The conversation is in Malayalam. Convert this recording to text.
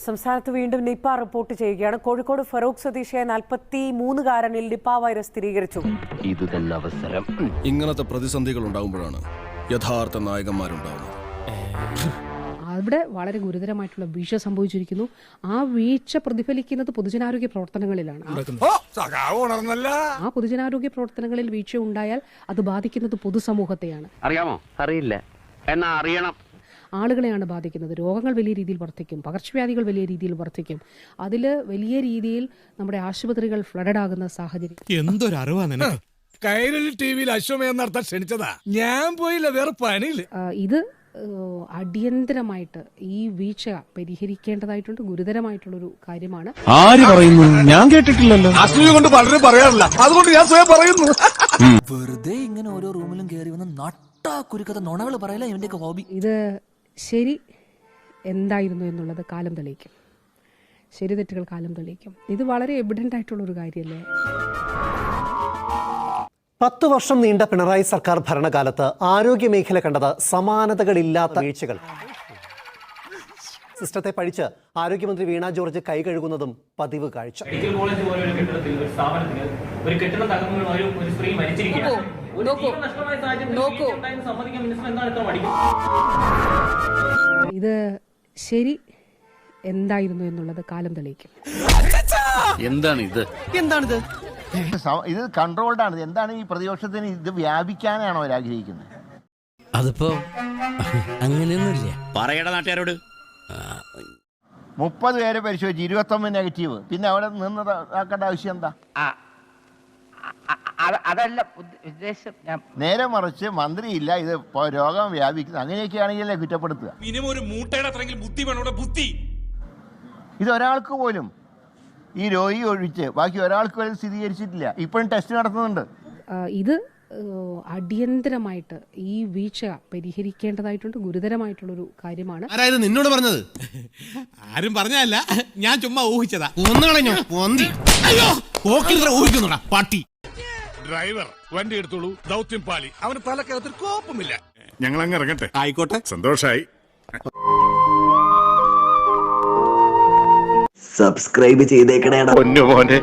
സംസ്ഥാനത്ത് വീണ്ടും നിപ റിപ്പോർട്ട് ചെയ്യുകയാണ്. കോഴിക്കോട് ഫറൂഖ് സ്വദേശിയായ 43-കാരനിൽ നിപ വൈറസ് സ്ഥിരീകരിച്ചു. ഇത് തന്നെ അവസരം. ഇങ്ങനത്തെ പ്രതിസന്ധികൾ ഉണ്ടാകുമ്പോഴാണ് യഥാർത്ഥ നായകന്മാരുണ്ടാവുന്നത്. അവിടെ വളരെ ഗുരുതരമായിട്ടുള്ള വീഴ്ച സംഭവിച്ചിരിക്കുന്നു. ആ വീഴ്ച പ്രതിഫലിക്കുന്നത് പൊതുജനാരോഗ്യ പ്രവർത്തനങ്ങളിലാണ്. ആ പൊതുജനാരോഗ്യ പ്രവർത്തനങ്ങളിൽ വീഴ്ച ഉണ്ടായാൽ അത് ബാധിക്കുന്നത് പൊതുസമൂഹത്തെയാണ്. അറിയാമോ? അറിയില്ല, എന്നാ അറിയണം. ആളുകളെയാണ് ബാധിക്കുന്നത്. രോഗങ്ങൾ വലിയ രീതിയിൽ വർദ്ധിക്കും, പകർച്ചവ്യാധികൾ വലിയ രീതിയിൽ വർദ്ധിക്കും. അതിൽ വലിയ രീതിയിൽ നമ്മുടെ ആശുപത്രികൾ ഫ്ലഡഡ് ആകുന്ന സാഹചര്യം. എന്തൊരു അറിവാണ് കൈരളി ടിവിയിൽ അശ്വമേധം നടത്താൻ ക്ഷണിച്ചതാ, ഞാൻ പോയില്ല, വേറെ പണിയില്ല. ഇത് അടിയന്തരമായിട്ട് ഈ വീഴ്ച പരിഹരിക്കേണ്ടതായിട്ടുണ്ട്. ഗുരുതരമായിട്ടുള്ളൊരു കാര്യമാണ്. ആര് പറയുന്നു? ഞാൻ കേട്ടിട്ടില്ലല്ലോ. അശ്വതി കൊണ്ട് പലരും പറയാറില്ല, അതുകൊണ്ട് ഞാൻ സ്വയം പറയുന്നു. വെറുതെ ഇങ്ങനെ ഓരോ റൂമിലും കയറി വന്ന് നട്ടാ കുരുക്കഥ നുണകൾ പറയല ഇവന്റെ ഹോബി. ഇത് ശരി എന്തായിരുന്നു എന്നുള്ളത് കാലം തെളിയിക്കും. ശരി തെറ്റുകൾ കാലം തെളിയിക്കും. ഇത് വളരെ എവിഡന്റ് ആയിട്ടുള്ളൊരു കാര്യമല്ലേ. 10 വർഷം നീണ്ട പിണറായി സർക്കാർ ഭരണകാലത്ത് ആരോഗ്യമേഖല കണ്ടത് സമാനതകളില്ലാത്ത വീഴ്ചകൾ. സിസ്റ്റത്തെ പഴിച്ച് ആരോഗ്യമന്ത്രി വീണ ജോർജ് കൈ കഴുകുന്നതും പതിവ് കാഴ്ച. മെഡിക്കൽ കോളേജ് പോലെ ഒരു കെട്ടിടത്തിൽ, ഒരു സ്ഥാപനത്തിൽ ഒരു കെട്ടിടം തകർന്നു ഒരു സ്ത്രീ മരിച്ചിരിക്കുകയാണ്. ഇത് ശരി എന്തായിരുന്നു എന്നുള്ളത് കാലം തെളിയിക്കും. എന്താണിത്? ഇത് കൺട്രോൾഡ് ആണ്. എന്താണ് ഈ പ്രതിപക്ഷത്തിന് ഇത് വ്യാപിക്കാനാണോ അവർ ആഗ്രഹിക്കുന്നത്? അതിപ്പോ അങ്ങനെയൊന്നുമില്ല. പറയട നാട്ടുകാരോട്. 30 പേരെ പരിശോധിച്ച് 29 നെഗറ്റീവ്, പിന്നെ അവിടെ നിന്ന് ആക്കേണ്ട ആവശ്യം എന്താ? അതല്ല ഉദ്ദേശം. നേരെ മറിച്ച് മന്ത്രിയില്ല, ഇത് രോഗം വ്യാപിക്കുന്നത്, അങ്ങനെയൊക്കെയാണെങ്കിലേ കുറ്റപ്പെടുത്തുക. ഇത് ഒരാൾക്ക് പോലും, ഈ രോഗി ഒഴിച്ച് ബാക്കി ഒരാൾക്ക് പോലും സ്ഥിരീകരിച്ചിട്ടില്ല. ഇപ്പോഴും ടെസ്റ്റ് നടത്തുന്നുണ്ട്. ഇത് അടിയന്തരമായിട്ട് ഈ വീഴ്ച പരിഹരിക്കേണ്ടതായിട്ടുണ്ട്. ഗുരുതരമായിട്ടുള്ളൊരു കാര്യമാണ്. ആരായത് നിന്നോട് പറഞ്ഞത്? ആരും പറഞ്ഞല്ല, ഞാൻ ചുമ്മാ ഊഹിച്ചതാ. ഊഹിക്കുന്നുടാ പാട്ടി. ഡ്രൈവർ വണ്ടി എടുത്തോളൂ, ദൗത്യം പാലി. അവന് തലക്കകത്തൊരു കോപ്പമില്ല. ഞങ്ങൾ അങ്ങ് ഇറങ്ങട്ടെ. ആയിക്കോട്ടെ, സന്തോഷായി. സബ്സ്ക്രൈബ് ചെയ്തേക്കണേടാ. പൊന്നു മോനെ.